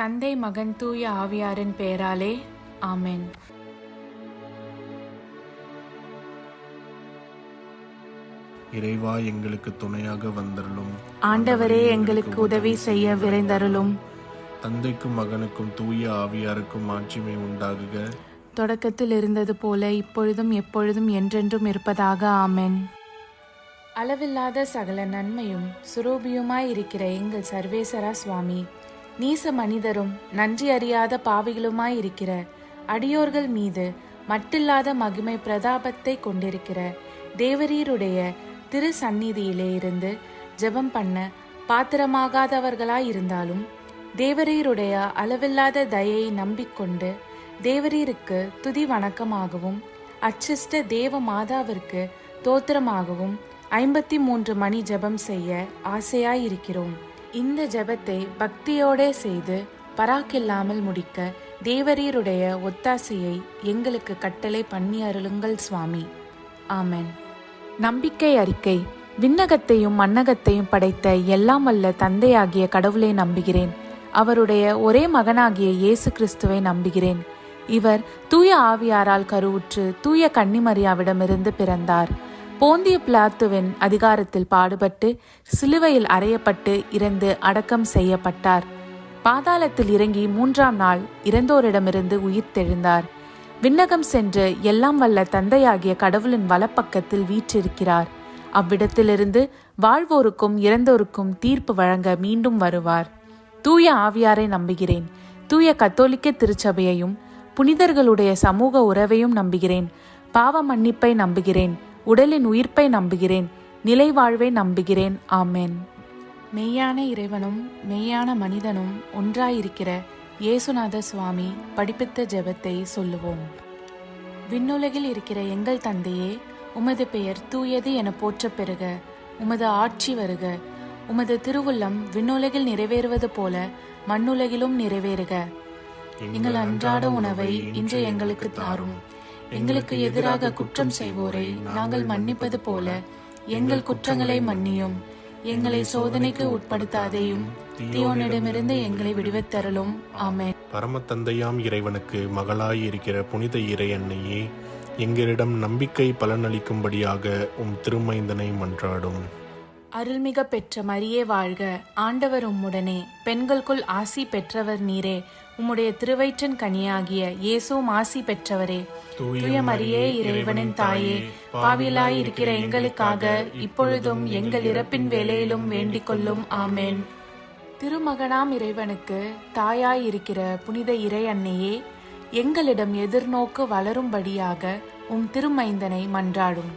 தந்தை, மகன், தூய ஆவியாரின் பெயராலே ஆமென். இறைவா, எங்களுக்கு துணையாக வந்தருளும். ஆண்டவரே, எங்களுக்கு உதவி செய்ய விரைந்தருளும். தந்தைக்கும் மகனுக்கும் தூய ஆவியாருக்கும் மாட்சிமை உண்டாகுக. தொடக்கத்தில் இருந்தது போல இப்பொழுதும் எப்பொழுதும் என்றென்றும் இருப்பதாக ஆமென். அளவில்லாத சகல நன்மையும் சுரூபியுமாயிருக்கிற எங்கள் சர்வேசரா சுவாமி, நீச மனிதரும் நன்றி அறியாத பாவிகளுமாயிருக்கிற அடியோர்கள் மீது மட்டில்லாத மகிமை பிரதாபத்தை கொண்டிருக்கிற தேவரீருடைய திரு சந்நிதியிலே இருந்து ஜெபம் பண்ண பாத்திரமாகாதவர்களாயிருந்தாலும் தேவரீருடைய அளவில்லாத தயையை நம்பிக்கொண்டு தேவரீருக்கு துதி வணக்கமாகவும் அச்சிஷ்ட தேவ மாதாவிற்கு தோத்திரமாகவும் 53 மணி ஜெபம் செய்ய ஆசையாயிருக்கிறோம். இந்த ஜெபத்தை பக்தியோடே செய்து பராக்கில்லாமல் முடிக்க தேவரீருடைய ஒத்தாசையை எங்களுக்கு கட்டளை பண்ணி அருளுங்கள் சுவாமி. ஆமென். நம்பிக்கை அறிக்கை. விண்ணகத்தையும் மண்ணகத்தையும் படைத்த எல்லாம் வல்ல தந்தையாகிய கடவுளை நம்புகிறேன். அவருடைய ஒரே மகனாகிய இயேசு கிறிஸ்துவை நம்புகிறேன். இவர் தூய ஆவியாரால் கருவுற்று தூய கன்னிமரியாவிடமிருந்து பிறந்தார். போந்திய பிலாத்துவின் அதிகாரத்தில் பாடுபட்டு சிலுவையில் அறையப்பட்டு இறந்து அடக்கம் செய்யப்பட்டார். பாதாளத்தில் இறங்கி 3ஆம் நாள் இறந்தோரிடமிருந்து உயிர்த்தெழுந்தார். விண்ணகம் சென்று எல்லாம் வல்ல தந்தையாகிய கடவுளின் வலப்பக்கத்தில் வீற்றிருக்கிறார். அவ்விடத்திலிருந்து வாழ்வோருக்கும் இறந்தோருக்கும் தீர்ப்பு வழங்க மீண்டும் வருவார். தூய ஆவியாரை நம்புகிறேன். தூய கத்தோலிக்க திருச்சபையையும் புனிதர்களுடைய சமூக உறவையும் நம்புகிறேன். பாவ மன்னிப்பை நம்புகிறேன். உடலின் உயிர்ப்பை நம்புகிறேன். நிலை வாழ்வை நம்புகிறேன். ஆமென். மெய்யான இறைவனும் மெய்யான மனிதனும் ஒன்றாயிருக்கிற இயேசுநாத சுவாமி படிப்பித்த ஜெபத்தை சொல்லுவோம். விண்ணுலகில் இருக்கிற எங்கள் தந்தையே, உமது பெயர் தூயது என போற்றப் பெறுக. உமது ஆட்சி வருக. உமது திருவுள்ளம் விண்ணுலகில் நிறைவேறுவது போல மண்ணுலகிலும் நிறைவேறுக. எங்கள் அன்றாட உணவை இன்று எங்களுக்கு தாரும். எங்களுக்கு எதிராக குற்றம் செய்வோரை நாங்கள் மன்னிப்பது போல எங்கள் குற்றங்களை மன்னியும். எங்களை சோதனைக்கு உட்படுத்தாதேயும், தீயோனிடமிருந்து எங்களை விடுவித்தருளும். ஆமென். பரம தந்தையாம் இறைவனுக்கு மகளாய் இருக்கிற புனித இறை அன்னையே, எங்களிடம் நம்பிக்கை பலனளிக்கும்படியாக உம் திருமைந்தனை மன்றாடும். அருள்மிக பெற்ற மரியே வாழ்க. ஆண்டவர் உம்முடனே, பெண்களுக்குள் ஆசி பெற்றவர் நீரே. உம்முடைய திருவயிற்றின் கனியாகிய இயேசுவும் ஆசி பெற்றவரே. தூய மரியே, இறைவனின் தாயே, பாவிலாய் இருக்கிற எங்களுக்காக இப்பொழுதும் எங்கள் இறப்பின் வேளையிலும் வேண்டிக் கொள்ளும். ஆமென். திருமகனாம் இறைவனுக்கு தாயாய் இருக்கிற புனித இறை அன்னையே, எங்களிடம் எதிர்நோக்கு வளரும்படியாக உம் திருமைந்தனை மன்றாடும்.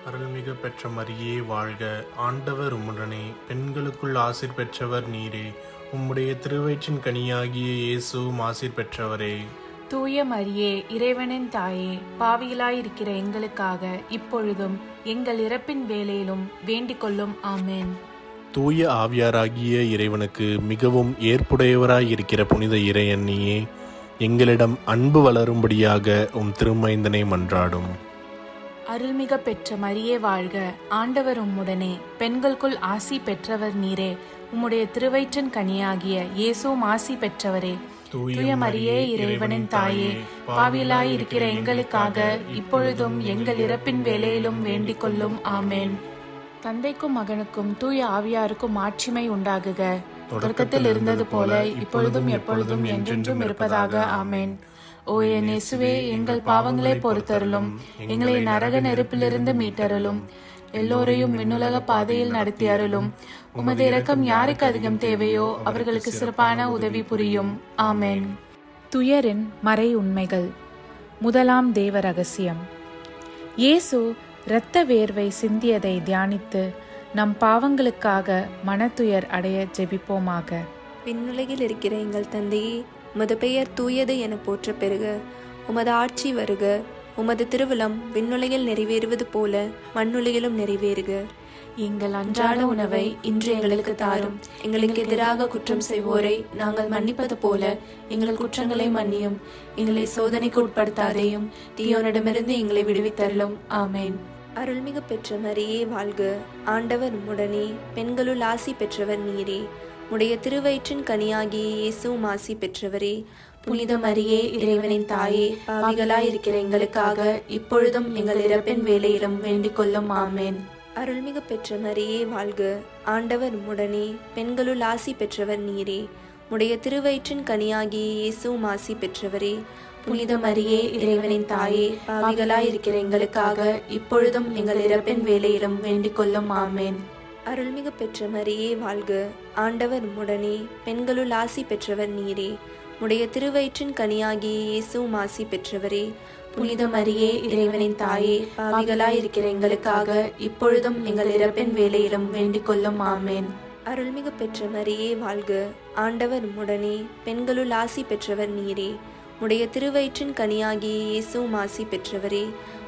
அருள்மிகு பெற்ற மரியே வாழ்க. ஆண்டவர் உம்முடனே, பெண்களுக்குள் ஆசீர் பெற்றவர் நீரே. உம்முடைய திருவயிற்றின் கனியாகிய இயேசுவும் ஆசீர் பெற்றவரே. தூய மரியே, இறைவனின் தாயே, பாவிகளாயிருக்கிற எங்களுக்காக இப்பொழுதும் எங்கள் இறப்பின் வேளையிலும் வேண்டிக் கொள்ளும். ஆமென். தூய ஆவியாராகிய இறைவனுக்கு மிகவும் ஏற்புடையவராயிருக்கிற புனித இறை அன்னியே, எங்களிடம் அன்பு வளரும்படியாக உம் திருமைந்தனை மன்றாடும். அருள்மிக பெற்ற மரியே வாழ்க. ஆண்டவர் உம்முடனே, பெண்களுக்குள் ஆசி பெற்றவர் நீரே. உம்முடைய திருவயிற்றின் கனியாகிய இயேசுவும் ஆசி பெற்றவரே. தூய மரியே, இறைவனின் தாயே, பாவிலாய் இருக்கிற எங்களுக்காக இப்பொழுதும் எங்கள் இறப்பின் வேளையிலும் வேண்டிக் கொள்ளும். ஆமென். தந்தைக்கும் மகனுக்கும் தூய ஆவியாருக்கும் மாட்சிமை உண்டாகுக. தொடக்கத்தில் இருந்தது போல இப்பொழுதும் எப்பொழுதும் என்றென்றும் இருப்பதாக. ஆமென். ஓ என் இயேசுவே, எங்கள் பாவங்களை பொறுத்தருளும். எங்களை நரக நெருப்பிலிருந்து மீட்டருளும். எல்லோரையும் விண்ணுலக பாதையில் நடத்தி அருளும். உமது இரக்கம் யாருக்கு அதிகம் தேவையோ அவர்களுக்கு சிறப்பான உதவி புரியும். ஆமென். துயரின் மறை உண்மைகள். முதலாம் தேவ ரகசியம். இயேசு இரத்த வேர்வை சிந்தியதை தியானித்து நம் பாவங்களுக்காக மனத்துயர் அடைய ஜெபிப்போமாக. விண்ணுலகில் இருக்கிற எங்கள் தந்தையே, உமது பெயர் தூயது என போற்ற பெறுக. உமது ஆட்சி வருக. உமது திருவுளம் விண்ணுலகில் நிறைவேறுவது போல மண்ணுலகிலும் நிறைவேறுக. எங்கள் அன்றாட உணவை இன்று எங்களுக்கு தாரும். எங்களுக்கு எதிராக குற்றம் செய்வோரை நாங்கள் மன்னிப்பது போல எங்கள் குற்றங்களை மன்னியும். எங்களை சோதனைக்கு உட்படுத்தாதேயும், தீயோனிடமிருந்து எங்களை விடுவித்தருளும். ஆமென். அருள்மிகு பெற்ற மரியே வாழ்க. ஆண்டவர் உம்முடனே, பெண்களுள் ஆசி பெற்றவர் நீரே. உடைய திருவயிற்றின் கனியாகிய இயேசுவும் ஆசி பெற்றவரே. புனித மரியே, இறைவனின் தாயே, பாவிகளாயிருக்கிற எங்களுக்காக இப்பொழுதும் எங்கள் இறப்பின் வேளையிலும் வேண்டிக் கொள்ளும். ஆமேன். அருள்மிகு பெற்ற மரியே வாழ்க. ஆண்டவர் உம்முடனே, பெண்களுள் ஆசி பெற்றவர் நீரே. உடைய திருவயிற்றின் கனியாகிய இயேசுவும் ஆசி பெற்றவரே. புனித மரியே, இறைவனின் தாயே, பாவிகளாயிருக்கிற எங்களுக்காக இப்பொழுதும் எங்கள் இறப்பின் வேளையிலும் வேண்டிக் கொள்ளும். ஆமேன். அருள்மிகு பெற்ற மரியே வாழ்க. ஆண்டவர் உம்முடனே, பெண்களுள் ஆசி பெற்றவர் நீரே. உடைய திருவயிற்றின் கனியாகிய இயேசுவும் ஆசி பெற்றவரே. புனித மரியே, இறைவனின் தாயே, பாவிகளாயிருக்கிற எங்களுக்காக இப்பொழுதும் எங்கள் இறப்பின் வேளையிலும் வேண்டிக் கொள்ளும். ஆமேன். அருள்மிகு பெற்ற மரியே வாழ்க. ஆண்டவர் உம்முடனே, பெண்களுள் ஆசி பெற்றவர் நீரே. உடைய திருவயிற்றின் கனியாகிய இயேசுவும் ஆசி பெற்றவரே.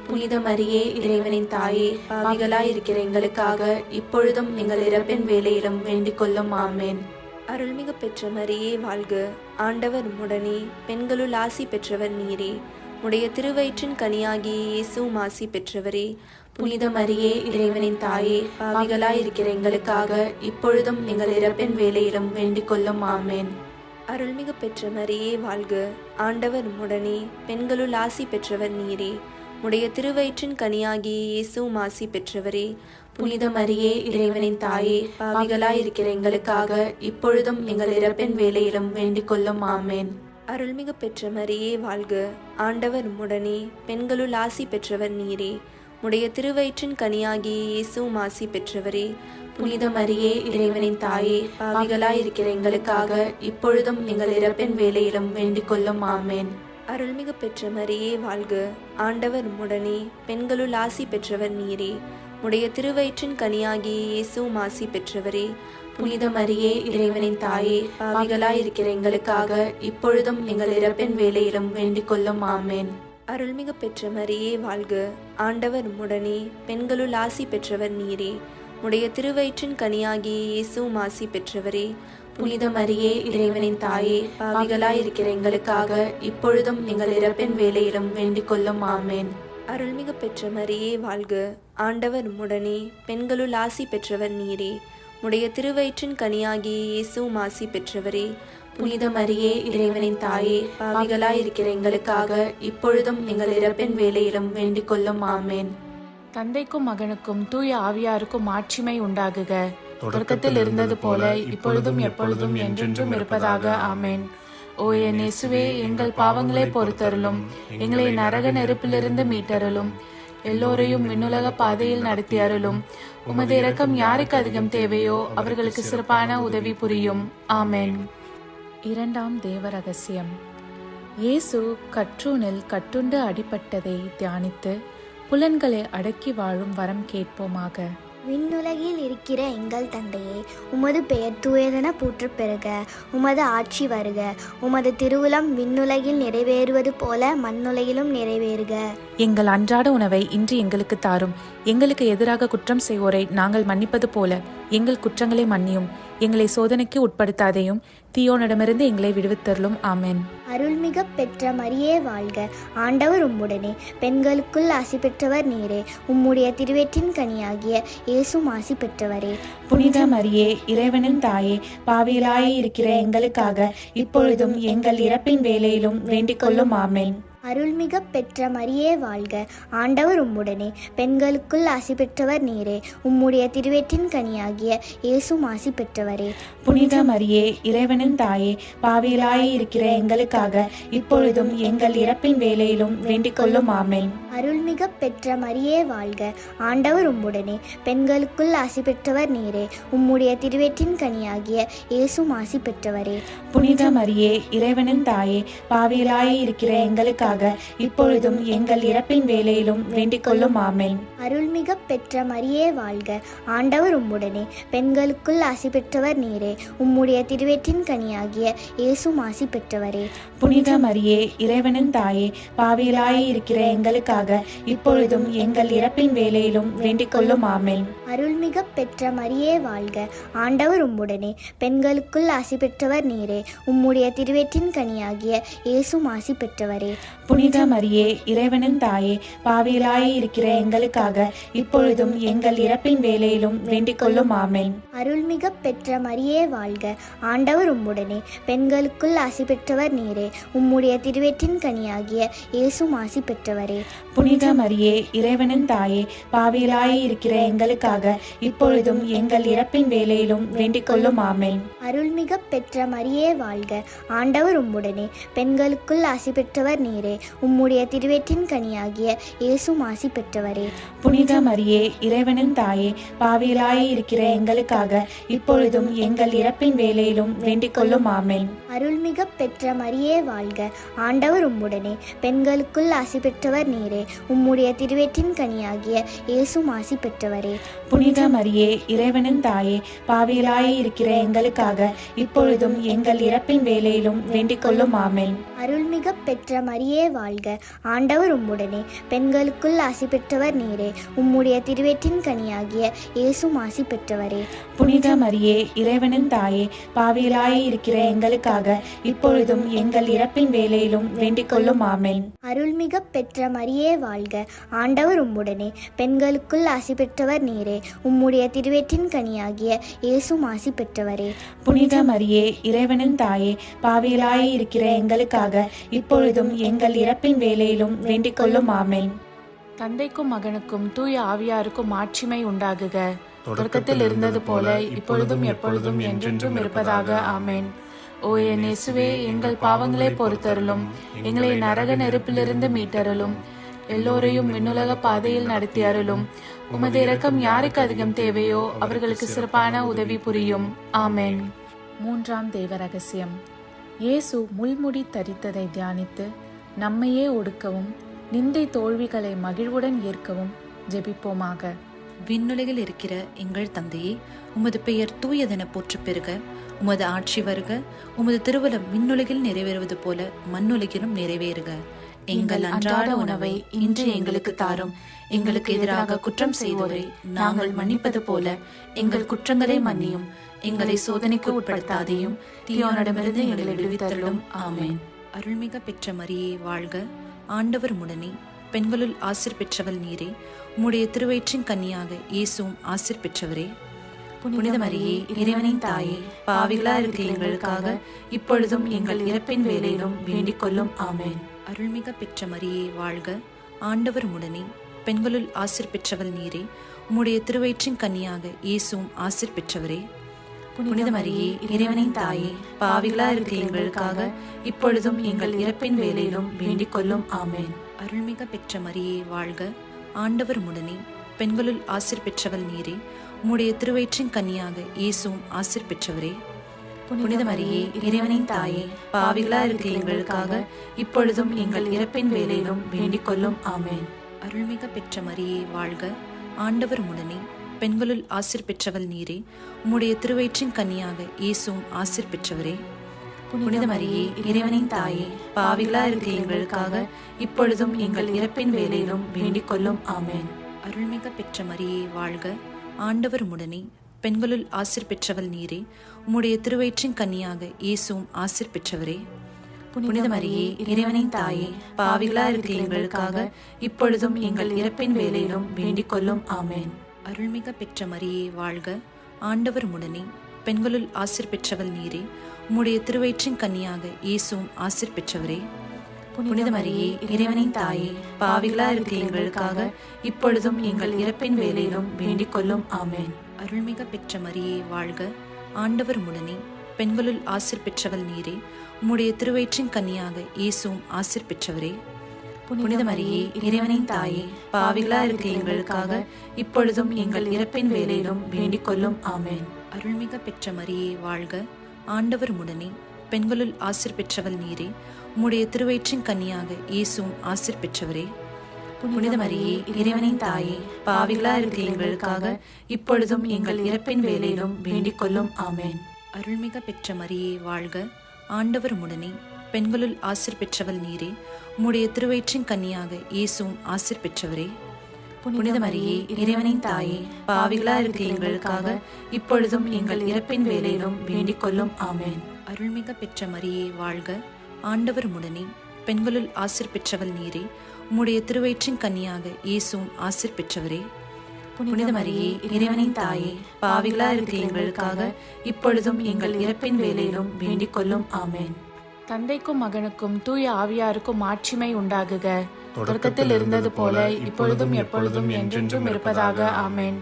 புனித மரியே, இறைவனின் தாயே, பாவிகளாயிருக்கிற எங்களுக்காக இப்பொழுதும் எங்கள் இறப்பின் வேளையிலும் வேண்டிக் கொள்ளும். ஆமேன். அருள்மிகு பெற்ற மரியே வாழ்க. ஆண்டவர் உம்முடனே, பெண்களுள் ஆசி பெற்றவர் நீரே. உடைய திருவயிற்றின் கனியாகிய இயேசுவும் ஆசி பெற்றவரே. புனித மரியே, இறைவனின் தாயே, பாவிகளாயிருக்கிற எங்களுக்காக இப்பொழுதும் எங்கள் இறப்பின் வேளையிலும் வேண்டிக் கொள்ளும். ஆமேன். அருள்மிகு பெற்ற மரியே வாழ்க. ஆண்டவர் உம்முடனே, பெண்களுள் ஆசி பெற்றவர் நீரே. உடைய திருவயிற்றின் கனியாகிய இயேசுவும் ஆசி பெற்றவரே. புனித மரியே, இறைவனின் தாயே, பாவிகளாயிருக்கிற எங்களுக்காக இப்பொழுதும் எங்கள் இறப்பின் வேளையிலும் வேண்டிக் கொள்ளும். ஆமேன். அருள்மிகு பெற்ற மரியே வாழ்க. ஆண்டவர் உம்முடனே, பெண்களுள் ஆசி பெற்றவர் நீரே. உடைய திருவயிற்றின் கனியாகிய இயேசுவும் ஆசி பெற்றவரே. புனித மரியே, இறைவனின் தாயே, பாவிகளாயிருக்கிற எங்களுக்காக இப்பொழுதும் எங்கள் இறப்பின் வேளையிலும் வேண்டிக் கொள்ளும். ஆமேன். அருள்மிகு பெற்ற மரியே வாழ்க. ஆண்டவர் உம்முடனே, பெண்களுள் ஆசி பெற்றவர் நீரே. உடைய திருவயிற்றின் கனியாகிய இயேசுவும் ஆசி பெற்றவரே. புனித மரியே, இறைவனின் தாயே, பாவிகளாயிருக்கிற எங்களுக்காக இப்பொழுதும் எங்கள் இறப்பின் வேளையிலும் வேண்டிக் கொள்ளும். ஆமேன். அருள்மிகு பெற்ற மரியே வாழ்க. ஆண்டவர் உம்முடனே, பெண்களுள் ஆசி பெற்றவர் நீரே. உடைய திருவயிற்றின் கனியாகிய இயேசுவும் ஆசி பெற்றவரே. புனித மரியே, இறைவனின் தாயே, பாவிகளாயிருக்கிற எங்களுக்காக இப்பொழுதும் எங்கள் இறப்பின் வேளையிலும் வேண்டிக் கொள்ளும். ஆமேன். அருள்மிகு பெற்ற மரியே வாழ்க. ஆண்டவர் உம்முடனே, பெண்களுள் ஆசி பெற்றவர் நீரே. உடைய திருவயிற்றின் கனியாகிய இயேசுவும் ஆசி பெற்றவரே. புனித மரியே, இறைவனின் தாயே, பாவிகளாயிருக்கிற எங்களுக்காக இப்பொழுதும் எங்கள் இறப்பின் வேளையிலும் வேண்டிக் கொள்ளும். ஆமேன். தந்தைக்கும் மகனுக்கும் தூய ஆவியாருக்கும் மாட்சிமை உண்டாகுக. தொடக்கத்தில் இருந்தது போல இப்பொழுதும் எப்பொழுதும் என்றென்றும் இருப்பதாக. ஆமேன். ஓ என் இயேசுவே, எங்கள் பாவங்களை பொறுத்தருளும். எங்களை நரக நெருப்பிலிருந்து மீட்டருளும். எல்லோரையும் விண்ணுலக பாதையில் நடத்தி அருளும். உமது இரக்கம் யாருக்கு அதிகம் தேவையோ அவர்களுக்கு சிறப்பான உதவி புரியும். ஆமேன். இரண்டாம் தேவ ரகசியம். இயேசு கற்றூனில் கட்டுண்டு அடிபட்டதை தியானித்து புலன்களை அடக்கி வாழும் வரம் கேட்போமாக. விண்ணுலகில் இருக்கிற எங்கள் தந்தையே, உமது பெயர் தூயதென போற்றப் பெறுக. உமது ஆட்சி வருக. உமது திருவுளம் விண்ணுலகில் நிறைவேறுவது போல மண்ணுலகிலும் நிறைவேறுக. எங்கள் அன்றாட உணவை இன்று எங்களுக்கு தாரும். எங்களுக்கு எதிராக குற்றம் செய்வோரை நாங்கள் மன்னிப்பது போல எங்கள் குற்றங்களை மன்னியும். எங்களை சோதனைக்கு உட்படுத்தாதையும் தீயோனிடமிருந்து எங்களை விடுவித்தருளும். ஆமென். அருள்மிக பெற்ற மரியே வாழ்க. ஆண்டவர் உம்முடனே, பெண்களுக்குள் ஆசி பெற்றவர் நீரே. உம்முடைய திருவயிற்றின் கனியாகிய இயேசுவும் ஆசி பெற்றவரே. புனித மரியே, இறைவனின் தாயே, பாவிகளாய் இருக்கிற எங்களுக்காக இப்பொழுதும் எங்கள் இறப்பின் வேளையிலும் வேண்டிக் கொள்ளும். ஆமென். அருள்மிக பெற்ற மரியே வாழ்க. ஆண்டவர் உம்முடனே, பெண்களுக்குள் ஆசி பெற்றவர் நீரே. உம்முடைய திருவயிற்றின் கனியாகிய இயேசுவும் ஆசி பெற்றவரே. புனித மரியே, இறைவனின் தாயே, பாவிகளாய் இருக்கிற எங்களுக்காக இப்பொழுதும் எங்கள் இறப்பின் வேளையிலும் வேண்டிக் கொள்ளும். ஆமென். அருள்மிக பெற்ற மரியே வாழ்க. ஆண்டவர் உம்முடனே, பெண்களுக்குள் ஆசி பெற்றவர் நீரே. உம்முடைய திருவயிற்றின் கனியாகிய இயேசுவும் ஆசி பெற்றவரே. புனித மரியே, இறைவனின் தாயே, பாவிகளாய் இருக்கிற எங்களுக்காக இப்பொழுதும் எங்கள் இறப்பின் வேளையிலும் வேண்டிக் கொள்ளும். ஆமென். அருள்மிக பெற்ற மரியே வாழ்க. ஆண்டவர் உம்முடனே, பெண்களுக்குள் ஆசி பெற்றவர் நீரே. உம்முடைய திருவயிற்றின் கனியாகிய இயேசுவும் ஆசி பெற்றவரே. புனித மரியே, இறைவனின் தாயே, பாவிகளாய் இருக்கிற எங்களுக்காக இப்பொழுதும் எங்கள் இறப்பின் வேளையிலும் வேண்டிக் கொள்ளும். ஆமென். அருள்மிக பெற்ற மரியே வாழ்க. ஆண்டவர் உம்முடனே, பெண்களுக்குள் ஆசி பெற்றவர் நீரே. உம்முடைய திருவயிற்றின் கனியாகிய இயேசுவும் ஆசி பெற்றவரே. புனித மரியே இறைவனின் தாயே, பாவிகளாய் இருக்கிற எங்களுக்காக இப்பொழுதும் எங்கள் இறப்பின் வேளையிலும் வேண்டிக் கொள்ளும். ஆமென். அருள்மிக பெற்ற மரியே வாழ்க, ஆண்டவர் உம்முடனே, பெண்களுக்குள் ஆசி பெற்றவர் நீரே. உம்முடைய திருவயிற்றின் கனியாகிய இயேசுவும் ஆசி பெற்றவரே. புனித மரியே இறைவனின் தாயே, பாவிகளாய் இருக்கிற எங்களுக்காக இப்பொழுதும் எங்கள் இறப்பின் வேளையிலும் வேண்டிக் கொள்ளும். ஆமென். அருள்மிக பெற்ற மரியே வாழ்க, ஆண்டவர் உம்முடனே, பெண்களுக்குள் ஆசி பெற்றவர் நீரே. உம்முடைய திருவயிற்றின் கனியாகிய இயேசுவும் ஆசி பெற்றவரே. புனித மரியே இறைவனின் தாயே, பாவிகளாய் இருக்கிற எங்களுக்காக இப்பொழுதும் எங்கள் இறப்பின் வேளையிலும் வேண்டிக் கொள்ளும். ஆமென். அருள்மிக பெற்ற மரியே வாழ்க, ஆண்டவர் உம்முடனே, பெண்களுக்குள் ஆசி பெற்றவர் நீரே. உம்முடைய திருவயிற்றின் கனியாகிய இயேசுவும் ஆசி பெற்றவரே. புனித மரியே இறைவனின் தாயே, பாவிகளாய் இருக்கிற எங்களுக்காக இப்பொழுதும் எங்கள் இறப்பின் வேளையிலும் வேண்டிக் கொள்ளும். ஆமென். அருள்மிக பெற்ற மரியே வாழ்க, ஆண்டவர் உம்முடனே, பெண்களுக்குள் ஆசி பெற்றவர் நீரே. உம்முடைய திருவயிற்றின் கனியாகிய இயேசுவும் ஆசி பெற்றவரே. புனித மரியே இறைவனின் தாயே, பாவிகளாய் இருக்கிற எங்களுக்காக இப்பொழுதும் எங்கள் இறப்பின் வேளையிலும் வேண்டிக் கொள்ளும். ஆமென். அருள்மிக பெற்ற மரியே வாழ்க, ஆண்டவர் உம்முடனே, பெண்களுக்குள் ஆசி பெற்றவர் நீரே. உம்முடைய திருவயிற்றின் கனியாகிய இயேசுவும் ஆசி பெற்றவரே. புனித மரியே இறைவனின் தாயே, பாவிகளாய் இருக்கிற எங்களுக்காக இப்பொழுதும் எங்கள் இறப்பின் வேளையிலும் வேண்டிக் கொள்ளும். ஆமென். தந்தைக்கும் மகனுக்கும் தூய ஆவியாருக்கும் ஆட்சிமை உண்டாகுக. தொடக்கத்தில் இருந்தது போல இப்பொழுதும் எப்பொழுதும் என்றென்றும் இருப்பதாக. ஆமென். ஓ என் இயேசுவே, எங்கள் பாவங்களை பொறுத்தருளும், எங்களை நரக நெருப்பிலிருந்து மீட்டருளும், எல்லோரையும் விண்ணுலக பாதையில் நடத்தி அருளும். உமது இரக்கம் யாருக்கு அதிகம் தேவையோ அவர்களுக்கு சிறப்பான உதவி புரியும். ஆமென். மூன்றாம் தேவ ரகசியம். இயேசு முள்முடி தரித்ததை தியானித்து நம்மையே ஒடுக்கவும் நிந்தை தோல்விகளை மகிழ்வுடன் ஏற்கவும் ஜெபிப்போமாக. விண்ணுலகில் இருக்கிற எங்கள் தந்தையே, உமது பெயர் தூயதென போற்றப் பெறுக. உமது ஆட்சி வருக. உமது திருவுளம் விண்ணுலகில் நிறைவேறுவது போல மண்ணுலகிலும் நிறைவேறுக. எங்கள் அன்றாட உணவை இன்று எங்களுக்கு தாரும். எங்களுக்கு எதிராக குற்றம் செய்வோரை நாங்கள் மன்னிப்பது போல எங்கள் குற்றங்களை மன்னியும். எங்களை சோதனைக்கு உட்படுத்தாதையும் தீயோனிடமிருந்து எங்களை விடுவித்தருளும். ஆமென். அருள்மிக பெற்ற மரியே வாழ்க, ஆண்டவர் உம்முடனே, பெண்களுள் ஆசீர் பெற்றவள் நீரே. உம்முடைய திருவயிற்றின் கன்னியாக இயேசுவும் ஆசீர் பெற்றவரே. புனித மரியே இறைவனின் தாயே, பாவிகளா இருக்கிற எங்களுக்காக இப்பொழுதும் எங்கள் இறப்பின் வேளையிலும் வேண்டிக் கொள்ளும். ஆமென். அருள்மிக பெற்ற மரியே வாழ்க, ஆண்டவர் உம்முடனே, பெண்களுள் ஆசீர் பெற்றவள் நீரே. உம்முடைய திருவயிற்றின் கன்னியாக இயேசுவும் ஆசீர் பெற்றவரே. புனித மரியே இறைவனின் தாயே, பாவிகளா இருக்கிற எங்களுக்காக இப்பொழுதும் எங்கள் இறப்பின் வேளையிலும் வேண்டிக் கொள்ளும். ஆமென். அருள்மிக பெற்ற மரியே வாழ்க, ஆண்டவர் உம்முடனே, பெண்களுள் ஆசீர் பெற்றவள் நீரே. உம்முடைய திருவயிற்றின் கன்னியாக இயேசுவும் ஆசீர் பெற்றவரே. புனித மரியே இறைவனின் தாயே, பாவிகளா இருக்கிற எங்களுக்காக இப்பொழுதும் எங்கள் இறப்பின் வேளையிலும் வேண்டிக் கொள்ளும். ஆமென். அருள்மிக பெற்ற மரியே வாழ்க, ஆண்டவர் உம்முடனே, பெண்களுள் ஆசீர் பெற்றவள் நீரே. உம்முடைய திருவயிற்றின் கன்னியாக இயேசுவும் ஆசீர் பெற்றவரே. புனித மரியே இறைவனின் தாயே, பாவிகளா இருக்கிற எங்களுக்காக இப்பொழுதும் எங்கள் இறப்பின் வேளையிலும் வேண்டிக் கொள்ளும். ஆமென். அருள்மிக பெற்ற மரியே வாழ்க, ஆண்டவர் உம்முடனே, பெண்களுள் ஆசீர் பெற்றவள் நீரே. உம்முடைய திருவயிற்றின் கன்னியாக இயேசுவும் ஆசீர் பெற்றவரே. புனித மரியே இறைவனின் தாயே, பாவிகளா இருக்கிற எங்களுக்காக இப்பொழுதும் எங்கள் இறப்பின் வேளையிலும் வேண்டிக் கொள்ளும். ஆமென். அருள்மிக பெற்ற மரியே வாழ்க, ஆண்டவர் உம்முடனே, பெண்களுள் ஆசீர் பெற்றவள் நீரே. உம்முடைய திருவயிற்றின் கன்னியாக இயேசுவும் ஆசீர் பெற்றவரே. புனித மரியே இறைவனின் தாயே, பாவிகளா இருக்கிற எங்களுக்காக இப்பொழுதும் எங்கள் இறப்பின் வேளையிலும் வேண்டிக் கொள்ளும். ஆமென். அருள்மிக பெற்ற மரியே வாழ்க, ஆண்டவர் உம்முடனே, பெண்களுள் ஆசீர் பெற்றவள் நீரே. உம்முடைய திருவயிற்றின் கன்னியாக இயேசுவும் ஆசீர் பெற்றவரே. புனித மரியே இறைவனின் தாயே, பாவிகளா இருக்கிற எங்களுக்காக இப்பொழுதும் எங்கள் இறப்பின் வேளையிலும் வேண்டிக் கொள்ளும். ஆமென். அருள்மிக பெற்ற மரியே வாழ்க, ஆண்டவர் உம்முடனே, பெண்களுள் ஆசீர் பெற்றவள் நீரே. உம்முடைய திருவயிற்றின் கன்னியாக இயேசுவும் ஆசீர் பெற்றவரே. புனித மரியே இறைவனின் தாயே, பாவிகளா இருக்கிற எங்களுக்காக இப்பொழுதும் எங்கள் இறப்பின் வேளையிலும் வேண்டிக் கொள்ளும். ஆமென். அருள்மிக பெற்ற மரியே வாழ்க, ஆண்டவர் உம்முடனே, பெண்களுள் ஆசீர் பெற்றவள் நீரே. உம்முடைய திருவயிற்றின் கன்னியாக இயேசுவும் ஆசீர் பெற்றவரே. புனித மரியே இறைவனின் தாயே, பாவிகளா இருக்கிற எங்களுக்காக இப்பொழுதும் எங்கள் இறப்பின் வேளையிலும் வேண்டிக் கொள்ளும். ஆமென். அருள்மிக பெற்ற மரியே வாழ்க, ஆண்டவர் உம்முடனே, பெண்களுள் ஆசீர் பெற்றவள் நீரே. உம்முடைய திருவயிற்றின் கன்னியாக இயேசுவும் ஆசீர் பெற்றவரே. புனித மரியே, இறைவனின் தாயே, பாவிகளா இருக்கிற எங்களுக்காக இப்பொழுதும் எங்கள் இறப்பின் வேளையிலும் வேண்டிக் கொள்ளும். ஆமென். தந்தைக்கும் மகனுக்கும் தூய ஆவியாருக்கும் மாட்சிமை உண்டாகுக. தொடக்கத்தில் இருந்தது போல இப்பொழுதும் எப்பொழுதும் என்றென்றும் இருப்பதாக. ஆமென்.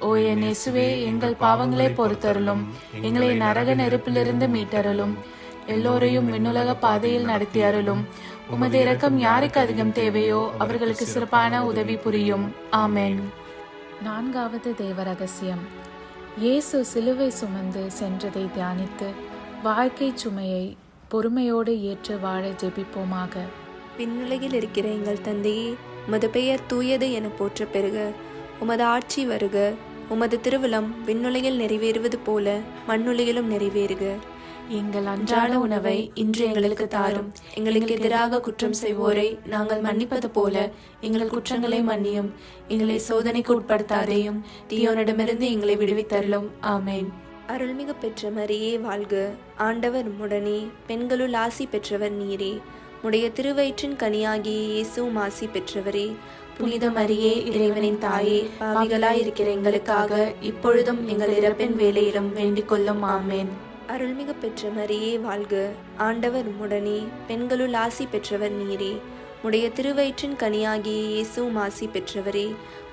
ஓ என் இயேசுவே, எங்கள் பாவங்களை பொறுத்தருளும், எங்களை நரக நெருப்பிலிருந்து மீட்டருளும், எல்லோரையும் விண்ணுலக பாதையில் நடத்தி அருளும். உமது இரக்கம் யாருக்கு அதிகம் தேவையோ அவர்களுக்கு சிறப்பான உதவி புரியும். ஆமென். நான்காவது தேவ ரகசியம். இயேசு சிலுவை சுமந்து சென்றதை தியானித்து வாழ்க்கை சுமையை பொறுமையோடு ஏற்று வாழ ஜெபிப்போமாக. விண்ணுலகில் இருக்கிற எங்கள் தந்தையே, உமது பெயர் தூயது என போற்ற பெறுக. உமது ஆட்சி வருக. உமது திருவிழம் விண்ணுலகில் நிறைவேறுவது போல மண்ணுலகிலும் நிறைவேறுக. எங்கள் அன்றாட உணவை இன்று எங்களுக்கு தாரும். எங்களுக்கு எதிராக குற்றம் செய்வோரை நாங்கள் மன்னிப்பது போல எங்கள் குற்றங்களை மன்னியும். எங்களை சோதனைக்கு உட்படுத்தாதேயும், தீயோனிடமிருந்து எங்களை விடுவித்தருளும். ஆமென். அருள்மிகு பெற்ற மரியே வாழ்க. ஆண்டவர் உம்முடனே, பெண்களுள் ஆசி பெற்றவர் நீரே. உடைய திருவயிற்றின் கனியாகிய இயேசுவும் ஆசி பெற்றவரே. புனித மரியே, இறைவனின் தாயே, பாவிகளாய் இருக்கிற எங்களுக்காக இப்பொழுதும் எங்கள் இறப்பின் வேளையிலும் வேண்டிக் கொள்ளும். ஆமென். அருள்மிகு பெற்ற மரியே வாழ்க. ஆண்டவர் உம்முடனே, பெண்களுள் ஆசி பெற்றவர் நீரே. உடைய திருவயிற்றின் கனியாகிய இயேசுவும் ஆசி பெற்றவரே.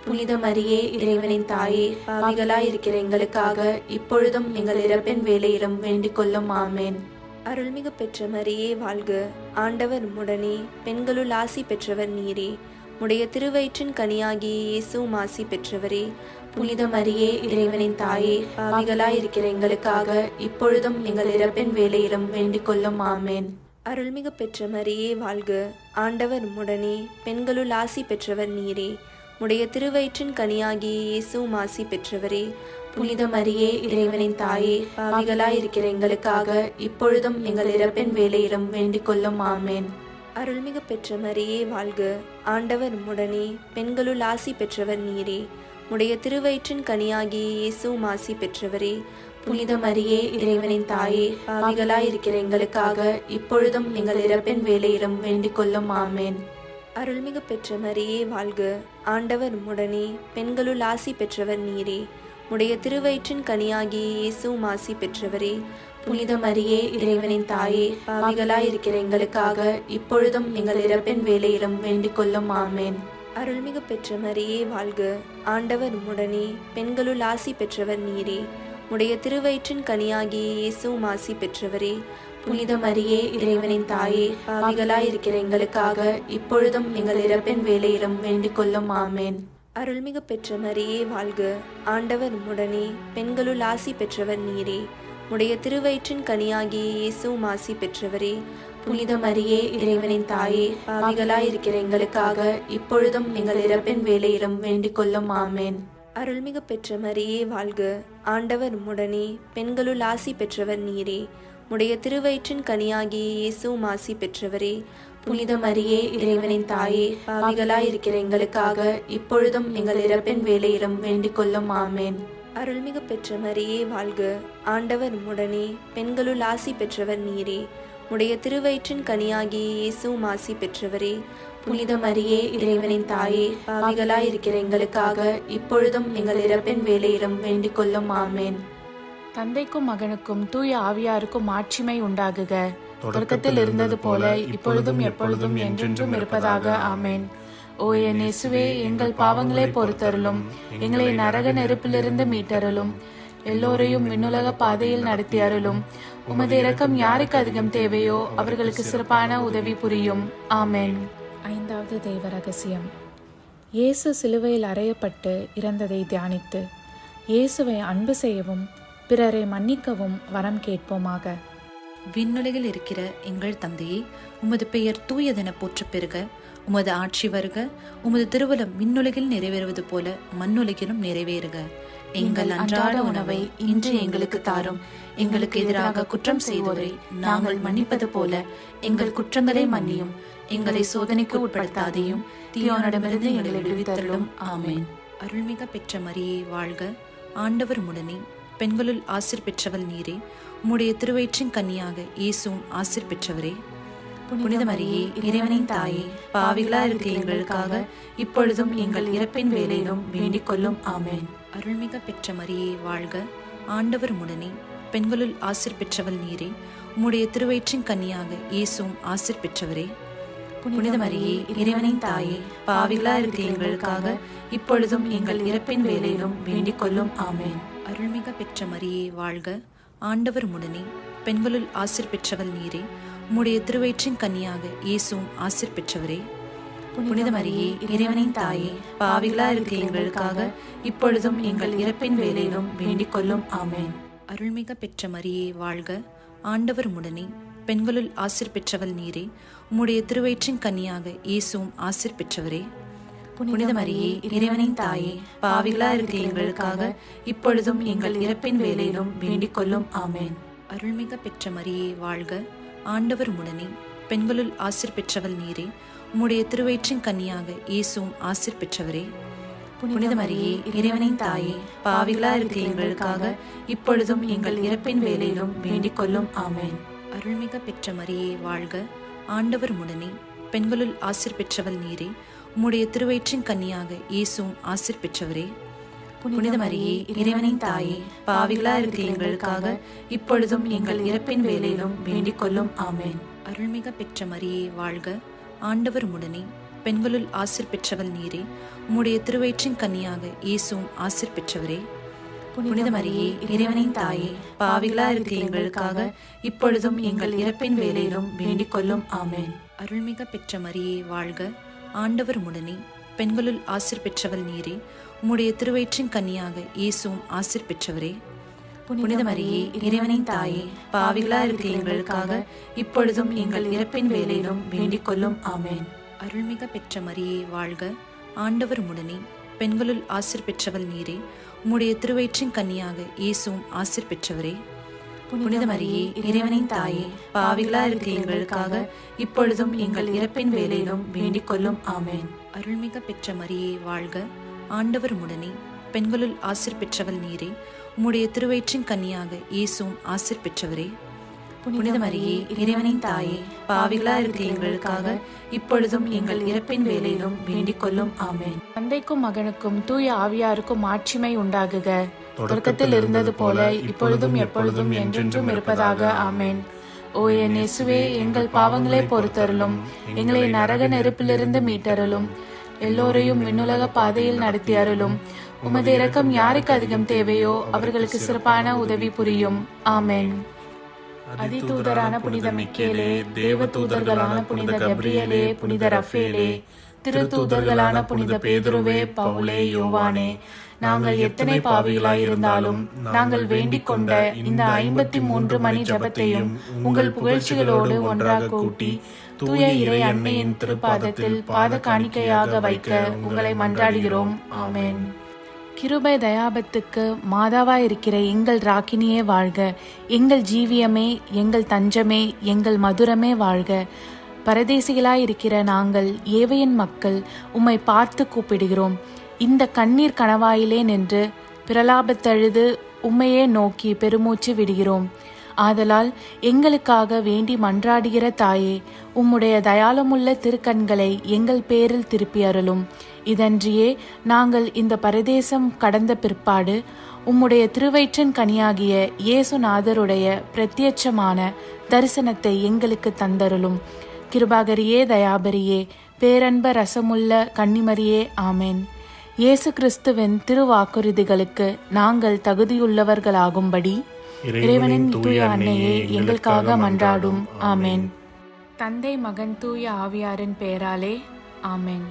புனித மரியே, இறைவனின் தாயே, பாவிகளாய் இருக்கிற எங்களுக்காக இப்பொழுதும் எங்கள் இறப்பின் வேளையிலும் வேண்டிக் கொள்ளும். ஆமென். அருள்மிகு பெற்ற மரியே வாழ்க. ஆண்டவர் உம்முடனே, பெண்களுள் ஆசி பெற்றவர் நீரே. உடைய திருவயிற்றின் கனியாகிய இயேசுவும் ஆசி பெற்றவரே. புனித மரியே, இறைவனின் தாயே, பாவிகளாய் இருக்கிற எங்களுக்காக இப்பொழுதும் எங்கள் இறப்பின் வேளையிலும் வேண்டிக் கொள்ளும். ஆமென். அருள்மிகு பெற்ற மரியே வாழ்க. ஆண்டவர் உம்முடனே, பெண்களுள் ஆசி பெற்றவர் நீரே. உடைய திருவயிற்றின் கனியாகிய இயேசுவும் ஆசி பெற்றவரே. புனித மரியே, இறைவனின் தாயே, பாவிகளாய் இருக்கிற எங்களுக்காக இப்பொழுதும் எங்கள் இறப்பின் வேளையிலும் வேண்டிக் கொள்ளும். ஆமென். அருள்மிகு பெற்ற மரியே வாழ்க. ஆண்டவர் உம்முடனே, பெண்களுள் ஆசி பெற்றவர் நீரே. உடைய திருவயிற்றின் கனியாகிய இயேசுவும் ஆசி பெற்றவரே. புனித மரியே, இறைவனின் தாயே, பாவிகளாய் இருக்கிற எங்களுக்காக இப்பொழுதும் எங்கள் இறப்பின் வேளையிலும் வேண்டிக் கொள்ளும். ஆமென். அருள்மிகு பெற்ற மரியே வாழ்க. ஆண்டவர் உம்முடனே, பெண்களுள் ஆசி பெற்றவர் நீரே. உடைய திருவயிற்றின் கனியாகிய இயேசுவும் ஆசி பெற்றவரே. புனித மரியே, இறைவனின் தாயே, பாவிகளாய் இருக்கிற எங்களுக்காக இப்பொழுதும் எங்கள் இறப்பின் வேளையிலும் வேண்டிக் கொள்ளும். ஆமென். அருள்மிகு பெற்ற மரியே வாழ்க. ஆண்டவர் உம்முடனே, பெண்களுள் ஆசி பெற்றவர் நீரே. உடைய திருவயிற்றின் கனியாகிய இயேசுவும் ஆசி பெற்றவரே. புனித மரியே, இறைவனின் தாயே, பாவிகளாய் இருக்கிற எங்களுக்காக இப்பொழுதும் எங்கள் இறப்பின் வேளையிலும் வேண்டிக் கொள்ளும். ஆமென். அருள்மிகு பெற்ற மரியே வாழ்க. ஆண்டவர் உம்முடனே, பெண்களுள் ஆசி பெற்றவர் நீரே. உடைய திருவயிற்றின் கனியாகிய இயேசுவும் ஆசி பெற்றவரே. புனித மரியே, இறைவனின் தாயே, பாவிகளாய் இருக்கிற எங்களுக்காக இப்பொழுதும் எங்கள் இறப்பின் வேளையிலும் வேண்டிக் கொள்ளும். ஆமென். அருள்மிகு பெற்ற மரியே வாழ்க. ஆண்டவர் உம்முடனே, பெண்களுள் ஆசி பெற்றவர் நீரே. உடைய திருவயிற்றின் கனியாகிய இயேசுவும் ஆசி பெற்றவரே. புனித மரியே, இறைவனின் தாயே, பாவிகளாய் இருக்கிற எங்களுக்காக இப்பொழுதும் எங்கள் இறப்பின் வேளையிலும் வேண்டிக் கொள்ளும். ஆமென். அருள்மிகு பெற்ற மரியே வாழ்க. ஆண்டவர் உம்முடனே, பெண்களுள் ஆசி பெற்றவர் நீரே. உடைய திருவயிற்றின் கனியாகிய இயேசுவும் ஆசி பெற்றவரே. புனித மரியே, இறைவனின் தாயே, பாவிகளாய் இருக்கிற எங்களுக்காக இப்பொழுதும் எங்கள் இறப்பின் வேளையிலும் வேண்டிக் கொள்ளும். ஆமென். தந்தைக்கும் மகனுக்கும் தூய ஆவியாருக்கும் மாட்சிமை உண்டாகுக. தொடக்கத்தில் இருந்தது போல இப்பொழுதும் எப்பொழுதும் என்றென்றும் இருப்பதாக. ஆமென். ஓ என் இயேசுவே, எங்கள் பாவங்களை பொறுத்தருளும், எங்களை நரக நெருப்பிலிருந்து மீட்டருளும், எல்லோரையும் விண்ணுலக பாதையில் நடத்தி அருளும். உமது இரக்கம் யாருக்கு அதிகம் தேவையோ அவர்களுக்கு சிறப்பான உதவி புரியும். ஆமென். ஐந்தாவது தெய்வ ரகசியம். இயேசு சிலுவையில் அறையப்பட்டு இறந்ததை தியானித்து இயேசுவை அன்பு செய்யவும் பிறரை மன்னிக்கவும் வரம் கேட்போமாக. விண்ணுலகில் இருக்கிற எங்கள் தந்தையே, உமது பெயர் தூயதென போற்ற பெறுக. உமது ஆட்சி வருக. உமது திருவுளம் விண்ணுலகில் நிறைவேறுவது போல மண்ணுலகிலும் நிறைவேறுக. எங்கள் அன்றாட உணவை இன்று எங்களுக்கு தாரும். எங்களுக்கு எதிராக குற்றம் செய்வோரை நாங்கள் மன்னிப்பது போல எங்கள் குற்றங்களை மன்னியும். எங்களை சோதனைக்கு உட்படுத்தாதையும், தீயோனிடமிருந்து எங்களை விடுவித்தருளும். ஆமென். அருள்மிக பெற்ற மரியே வாழ்க. ஆண்டவர் உம்முடனே, பெண்களுள் ஆசீர் பெற்றவள் நீரே. உம்முடைய திருவயிற்றின் கன்னியாக இயேசுவும் ஆசீர் பெற்றவரே. புனித மரியே இறைவனின் தாயே, பாவிகளா இருக்கிற எங்களுக்காக இப்பொழுதும் எங்கள் இறப்பின் வேளையிலும் வேண்டிக் கொள்ளும். ஆமென். அருள்மிக பெற்ற மரியே வாழ்க, ஆண்டவர் உடனே, பெண்களுள் ஆசீர் பெற்றவள் நீரே. உம்முடைய திருவயிற்றின் கன்னியாக இயேசுவும் ஆசீர் பெற்றவரே. புனித மரியே இறைவனின் தாயே, பாவிகளா இருக்கிற எங்களுக்காக இப்பொழுதும் எங்கள் இறப்பின் வேளையிலும் வேண்டிக் கொள்ளும். ஆமென். அருள்மிக பெற்ற மரியே வாழ்க, ஆண்டவர் உடனே, பெண்களுள் ஆசீர் பெற்றவள் நீரே. உம்முடைய திருவயிற்றின் கன்னியாக இயேசுவும் ஆசீர் பெற்றவரே. புனித மரியே இறைவனின் தாயே, பாவிகளா இருக்கிற எங்களுக்காக இப்பொழுதும் எங்கள் இறப்பின் வேளையிலும் வேண்டிக் கொள்ளும். ஆமென். அருள்மிக பெற்ற மரியே வாழ்க, ஆண்டவர் உடனே, பெண்களுள் ஆசீர் பெற்றவள் நீரே. உம்முடைய திருவயிற்றின் கன்னியாக இயேசுவும் ஆசீர் பெற்றவரே. புனித மரியே இறைவனின் தாயே, பாவிகளா இருக்கிற எங்களுக்காக இப்பொழுதும் எங்கள் இறப்பின் வேளையிலும் வேண்டிக் கொள்ளும். ஆமென். அருள்மிக பெற்ற மரியே வாழ்க, ஆண்டவர் உடனே, பெண்களுள் ஆசீர் பெற்றவள் நீரே. உம்முடைய திருவயிற்றின் கன்னியாக இயேசுவும் ஆசீர் பெற்றவரே. புனித மரியே இறைவனின் தாயே, பாவிகளா இருக்கிற எங்களுக்காக இப்பொழுதும் எங்கள் இறப்பின் வேளையிலும் வேண்டிக் கொள்ளும். ஆமென். அருள்மிக பெற்ற மரியே வாழ்க, ஆண்டவர் உடனே, பெண்களுள் ஆசீர் பெற்றவள் நீரே. உம்முடைய திருவயிற்றின் கன்னியாக இயேசுவும் ஆசீர் பெற்றவரே. புனித மரியே இறைவனின் தாயே, பாவிகளா இருக்கிற எங்களுக்காக இப்பொழுதும் எங்கள் இறப்பின் வேளையிலும் வேண்டிக் கொள்ளும். ஆமென். அருள்மிக பெற்ற மரியே வாழ்க, ஆண்டவர் உடனே, பெண்களுள் ஆசீர் பெற்றவள் நீரே. உம்முடைய திருவயிற்றின் கன்னியாக இயேசுவும் ஆசீர் பெற்றவரே. புனித மரியே இறைவனின் தாயே, பாவிகளா இருக்கிற எங்களுக்காக இப்பொழுதும் எங்கள் இறப்பின் வேளையிலும் வேண்டிக் கொள்ளும். ஆமென். அருள்மிக பெற்ற மரியே வாழ்க, ஆண்டவர் உடனே, பெண்களுள் ஆசீர் பெற்றவள் நீரே. உம்முடைய திருவயிற்றின் கன்னியாக இயேசுவும் ஆசீர் பெற்றவரே. புனித மரியே இறைவனின் தாயே, பாவிகளா இருக்கிற எங்களுக்காக இப்பொழுதும் எங்கள் இறப்பின் வேளையிலும் வேண்டிக் கொள்ளும். ஆமென். அருள்மிக பெற்ற மரியே வாழ்க, ஆண்டவர் உடனே, பெண்களுள் ஆசீர் பெற்றவள் நீரே. உம்முடைய திருவயிற்றின் கன்னியாக இயேசுவும் ஆசீர் பெற்றவரே. புனித மரியே இறைவனின் தாயே, பாவிகளா இருக்கிற எங்களுக்காக இப்பொழுதும் எங்கள் இறப்பின் வேளையிலும் வேண்டிக் கொள்ளும். ஆமென். அருள்மிக பெற்ற மரியே வாழ்க, ஆண்டவர் உடனே, பெண்களுள் ஆசீர் பெற்றவள் நீரே. உம்முடைய திருவயிற்றின் கன்னியாக இயேசுவும் ஆசீர் பெற்றவரே. புனித மரியே இறைவனின் தாயே, பாவிகளா இருக்கிற எங்களுக்காக இப்பொழுதும் எங்கள் இறப்பின் வேளையிலும் வேண்டிக் கொள்ளும். ஆமென். தந்தைக்கும் மகனுக்கும் தூய ஆவியாருக்கும் மாட்சிமை உண்டாகுக. தொடக்கத்தில் இருந்தது போல இப்பொழுதும் எப்பொழுதும் என்றென்றும் இருப்பதாக. ஆமென். ஓ என் இயேசுவே, எங்கள் பாவங்களை பொறுத்தருளும், எங்களை நரக நெருப்பிலிருந்து மீட்டருளும், எல்லோரையும் விண்ணுலக பாதையில் நடத்தி அருளும். உமது இரக்கம் யாருக்கு அதிகம் தேவையோ அவர்களுக்கு சிறப்பான உதவி புரியும். ஆமென். அதிதூதரான புனித மிக்கேலே, தேவ தூதர்களான புனித கப்ரியேலே, புனித ரஃபேலே, திருத்தூதர்களான புனித பேதுருவே, பவுலே, யோவானே, நாங்கள் எத்தனை பாவிகளாயிருந்தாலும் நாங்கள் வேண்டிக் கொண்ட இந்த 53 மணி ஜபத்தையும் உங்கள் புகழ்ச்சிகளோடு ஒன்றாக கூட்டி தூய இறை அன்னையின் திருப்பாதத்தில் பாத காணிக்கையாக வைக்க உங்களை மன்றாடுகிறோம். ஆமென். கிருபை தயாபத்துக்கு மாதாவாயிருக்கிற எங்கள் ராக்கினியே வாழ்க. எங்கள் ஜீவியமே, எங்கள் தஞ்சமே, எங்கள் மதுரமே வாழ்க. பரதேசிகளாயிருக்கிற நாங்கள் ஏவையின் மக்கள் உம்மை பார்த்து கூப்பிடுகிறோம். இந்த கண்ணீர் கணவாயிலே நின்று பிரலாபத்தழுது உம்மையே நோக்கி பெருமூச்சு விடுகிறோம். ஆதலால் எங்களுக்காக வேண்டி மன்றாடுகிற தாயே, உம்முடைய தயாளமுள்ள திருக்கண்களை எங்கள் பேரில் திருப்பி அருளும். இதன்றியே நாங்கள் இந்த பரதேசம் கடந்த பிற்பாடு உம்முடைய திருவயிற்றின் கனியாகிய இயேசுநாதருடைய பிரத்யட்சமான தரிசனத்தை எங்களுக்கு தந்தருளும். கிருபாகரியே, தயாபரியே, பேரன்ப ரசமுள்ள கன்னிமரியே, ஆமென். இயேசு கிறிஸ்துவின் திருவாக்குறுதிகளுக்கு நாங்கள் தகுதியுள்ளவர்களாகும்படி இறைவனின் தூய அன்னையே எங்களுக்காக மன்றாடும். ஆமென். தந்தை, மகன், தூய ஆவியாரின் பெயராலே. ஆமென்.